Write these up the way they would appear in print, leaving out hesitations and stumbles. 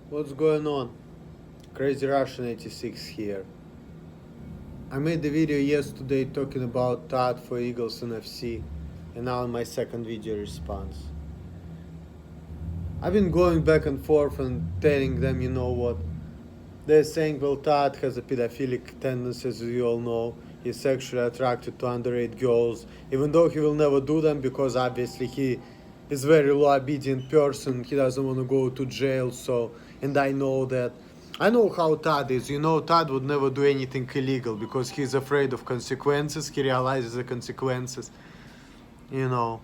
What's going on? Crazy Russian 86 here. I made a video yesterday talking about Todd for EaglesNFC, and now in my second video response. I've been going back and forth and telling them, you know what? They're saying, well, Todd has a pedophilic tendencies, as you all know. He's sexually attracted to underage girls, even though he will never do them because obviously he is a very law-obedient person. He doesn't want to go to jail, so, and I know that. I know how Todd is. You know, Todd would never do anything illegal because he's afraid of consequences. He realizes the consequences. You know,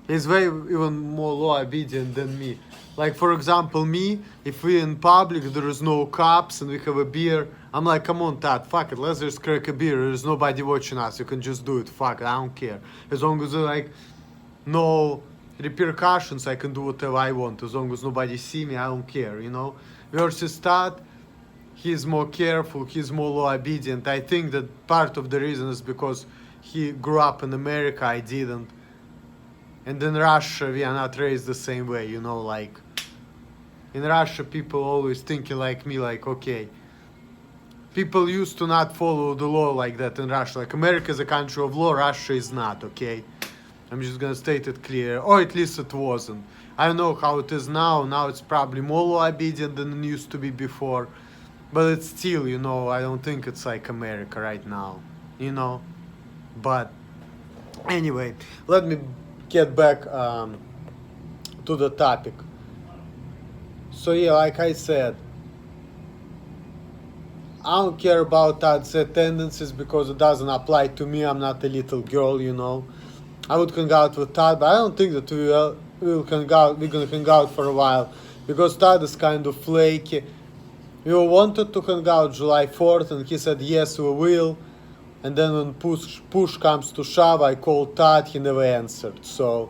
he's very even more law obedient than me. Like, for example, me, if we're in public, there is no cops and we have a beer, I'm like, come on, Todd, fuck it, let's just crack a beer. There's nobody watching us. You can just do it. Fuck it, I don't care. As long as there's like no repercussions, I can do whatever I want. As long as nobody see me, I don't care, you know. Versus Todd, he's more careful, he's more law obedient. I think that part of the reason is because he grew up in America, I didn't. And in Russia, we are not raised the same way, you know, like, in Russia, people always thinking like me, like, okay, people used to not follow the law like that in Russia. Like, America is a country of law, Russia is not, okay? I'm just gonna state it clear, or at least it wasn't. I don't know how it is now. Now it's probably more law obedient than it used to be before. But it's still, you know, I don't think it's like America right now, you know? But anyway, let me get back to the topic. So yeah, like I said, I don't care about Todd's tendencies because it doesn't apply to me. I'm not a little girl, you know. I would hang out with Todd, but I don't think that we're gonna hang out for a while because Todd is kind of flaky. We wanted to hang out July 4th and he said yes we will, and then when push comes to shove, I called Todd, he never answered. So,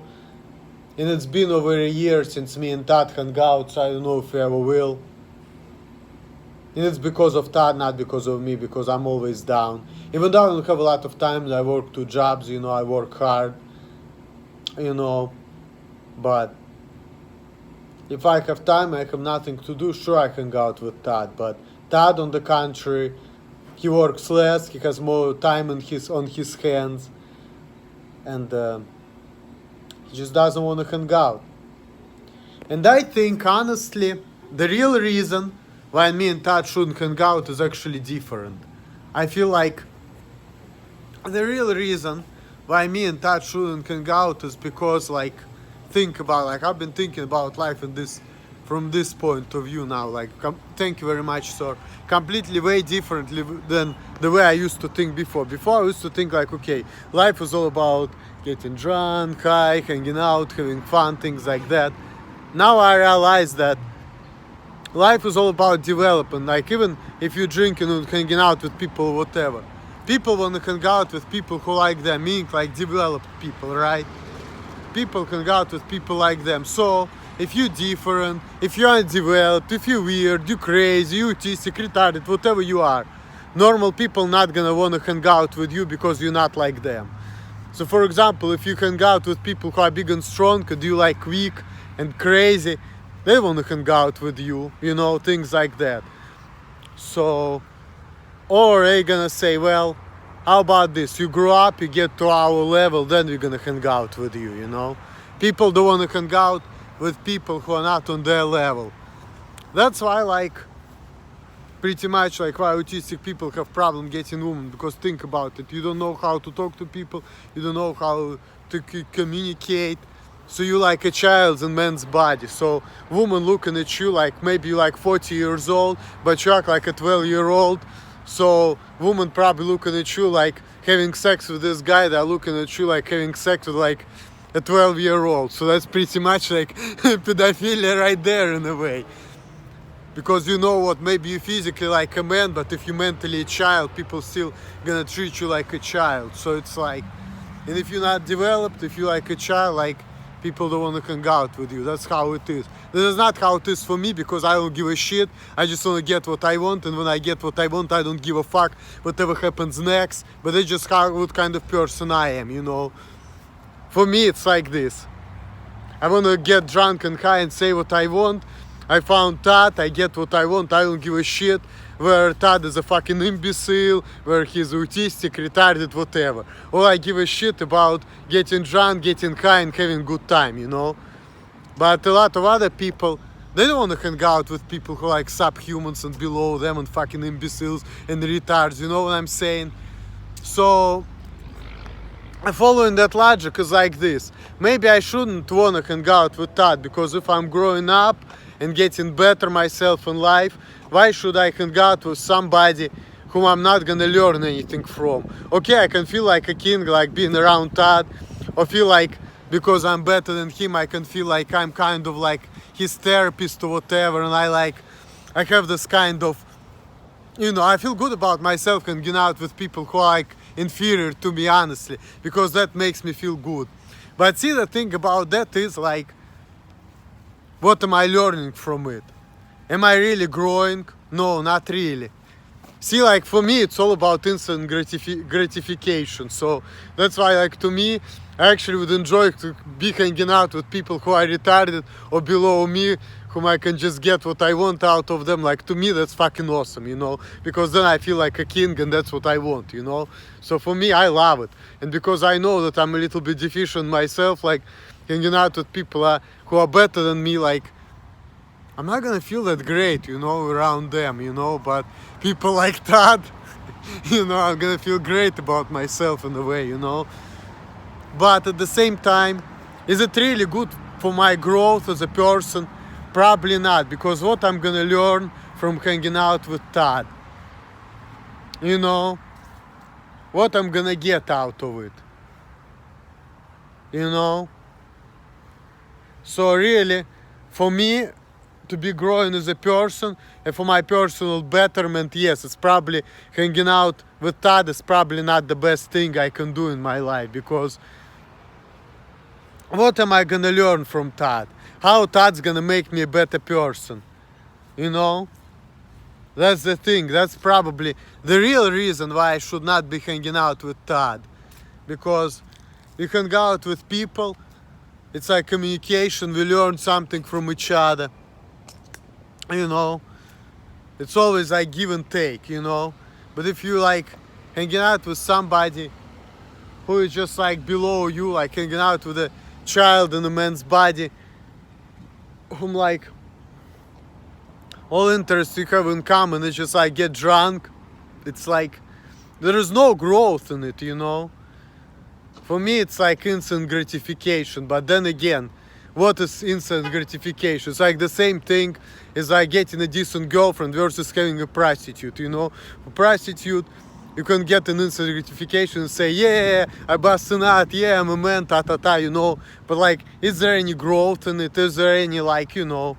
and it's been over a year since me and Todd hung out, so I don't know if we ever will. And it's because of Todd, not because of me, because I'm always down. Even though I don't have a lot of time, I work 2 jobs, you know, I work hard, you know, but if I have time, I have nothing to do, sure I hang out with Todd, but Todd, on the contrary, he works less, he has more time on his hands, and he just doesn't want to hang out. And I think, honestly, the real reason why me and Todd shouldn't hang out is actually different. I feel like the real reason why me and Todd shouldn't hang out is because, like, think about, like, I've been thinking about life in this, from this point of view now, like, thank you very much, sir, completely way differently than the way I used to think before. Before I used to think like, okay, life is all about getting drunk, high, hanging out, having fun, things like that. Now I realize that life is all about development. Like, even if you're drinking and hanging out with people or whatever, people want to hang out with people who like them, meaning like developed people, right? People hang out with people like them. So if you're different, if you're undeveloped, if you're weird, you're crazy, you're autistic, retarded, whatever you are, normal people not gonna want to hang out with you because you're not like them. So for example, if you hang out with people who are big and strong and you like weak and crazy, they want to hang out with you, you know, things like that. So, or they gonna say, well, how about this? You grow up, you get to our level, then we're gonna hang out with you, you know? People don't want to hang out with people who are not on their level. That's why, like, pretty much, like, why autistic people have problem getting women, because think about it, you don't know how to talk to people, you don't know how to communicate, so you're like a child in man's body. So woman looking at you like maybe you're like 40 years old, but you act like a 12-year-old. So woman probably looking at you like having sex with this guy, they're looking at you like having sex with like a 12-year-old. So that's pretty much like pedophilia right there in a way. Because you know what, maybe you're physically like a man, but if you're mentally a child, people still gonna treat you like a child. So it's like, and if you're not developed, if you're like a child, like, people don't want to hang out with you. That's how it is. This is not how it is for me, because I don't give a shit. I just want to get what I want, and when I get what I want, I don't give a fuck whatever happens next. But that's just what kind of person I am, you know. For me, it's like this. I want to get drunk and high and say what I want, I found Todd, I get what I want, I don't give a shit where Todd is a fucking imbecile, where he's autistic, retarded, whatever. All I give a shit about getting drunk, getting high, and having a good time, you know? But a lot of other people, they don't want to hang out with people who are like subhumans and below them and fucking imbeciles and retards, you know what I'm saying? So, following that logic is like this. Maybe I shouldn't want to hang out with Todd, because if I'm growing up and getting better myself in life, why should I hang out with somebody whom I'm not gonna learn anything from? Okay, I can feel like a king, like being around Todd, or feel like because I'm better than him, I can feel like I'm kind of like his therapist or whatever, and I have this kind of, you know, I feel good about myself hanging out with people who are like inferior to me, honestly, because that makes me feel good. But see, the thing about that is like, what am I learning from it? Am I really growing? No, not really. See, like for me, it's all about instant gratification. So that's why, like, to me, I actually would enjoy to be hanging out with people who are retarded or below me, whom I can just get what I want out of them. Like, to me, that's fucking awesome, you know, because then I feel like a king and that's what I want, you know. So for me, I love it. And because I know that I'm a little bit deficient myself, like hanging out with people who are better than me, like, I'm not gonna feel that great, you know, around them, you know, but people like Todd, you know, I'm gonna feel great about myself in a way, you know. But at the same time, is it really good for my growth as a person? Probably not, because what I'm gonna learn from hanging out with Todd, you know, what I'm gonna get out of it, you know. So really, for me, to be growing as a person and for my personal betterment, yes, it's probably hanging out with Todd is probably not the best thing I can do in my life, because what am I gonna learn from Todd? How Todd's gonna make me a better person? You know? That's the thing. That's probably the real reason why I should not be hanging out with Todd. Because we hang out with people, it's like communication, we learn something from each other. You know, it's always like give and take, you know. But if you like hanging out with somebody who is just like below you, like hanging out with a child in a man's body, whom like all interests you have in common is just like get drunk, it's like there is no growth in it, you know. For me, it's like instant gratification. But then again, what is instant gratification? It's like the same thing as like getting a decent girlfriend versus having a prostitute, you know. A prostitute, you can get an instant gratification and say, yeah, I busted out, yeah, I'm a man, ta, you know. But like, is there any growth in it? Is there any like, you know,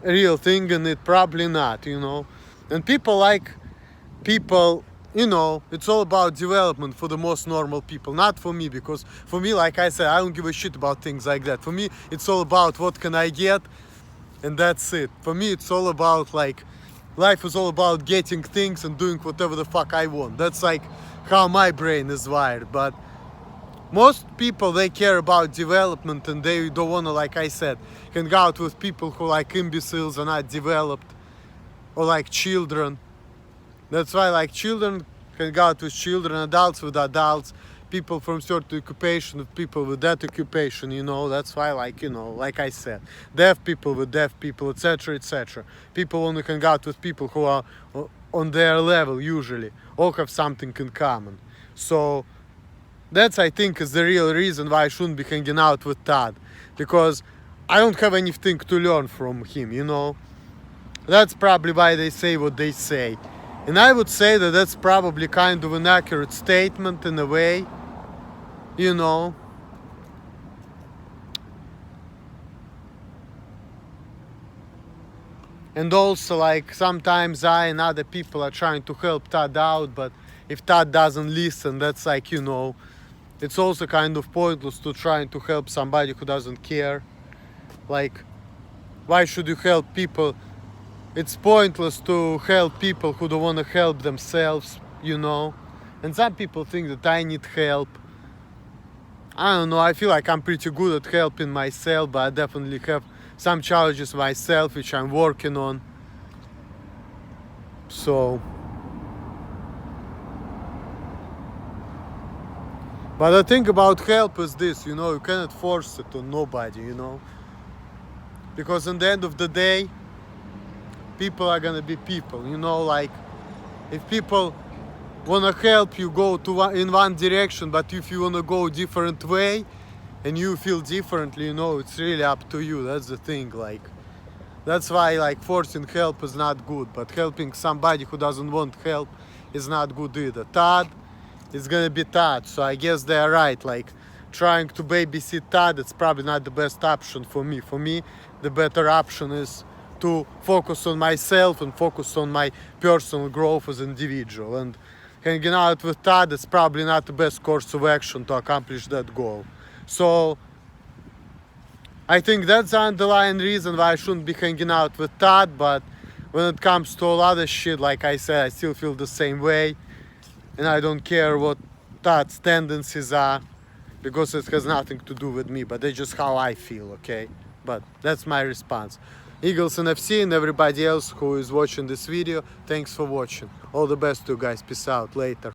real thing in it? Probably not, you know. And people, you know, it's all about development for the most normal people, not for me, because for me, like I said, I don't give a shit about things like that. For me, it's all about what can I get, and that's it. For me, it's all about like, life is all about getting things and doing whatever the fuck I want. That's like how my brain is wired. But most people, they care about development, and they don't want to, like I said, hang out with people who like imbeciles are not developed, or like children. That's why like children hang out with children, adults with adults, people from certain occupation with people with that occupation, you know. That's why, like, you know, like I said, deaf people with deaf people, etc., etc. People want to hang out with people who are on their level, usually, all have something in common. So that's, I think, is the real reason why I shouldn't be hanging out with Todd, because I don't have anything to learn from him, you know. That's probably why they say what they say. And I would say that that's probably kind of an accurate statement in a way, you know. And also, like, sometimes I and other people are trying to help Todd out, but if Todd doesn't listen, that's like, you know, it's also kind of pointless to trying to help somebody who doesn't care. Like, why should you help people? It's pointless to help people who don't want to help themselves, you know. And some people think that I need help. I don't know, I feel like I'm pretty good at helping myself, but I definitely have some challenges myself, which I'm working on. So, but the thing about help is this, you know, you cannot force it on nobody, you know, because in the end of the day, people are gonna be people, you know, like if people wanna help you go in one direction, but if you wanna go a different way and you feel differently, you know, it's really up to you. That's the thing, like that's why like forcing help is not good, but helping somebody who doesn't want help is not good either. Todd is gonna be Todd, so I guess they're right. Like trying to babysit Todd, it's probably not the best option for me. For me, the better option is to focus on myself and focus on my personal growth as an individual. And hanging out with Todd is probably not the best course of action to accomplish that goal. So I think that's the underlying reason why I shouldn't be hanging out with Todd. But when it comes to all other shit, like I said, I still feel the same way. And I don't care what Todd's tendencies are, because it has nothing to do with me, but that's just how I feel, okay? But that's my response. EaglesNFC and everybody else who is watching this video, thanks for watching. All the best to you guys. Peace out. Later.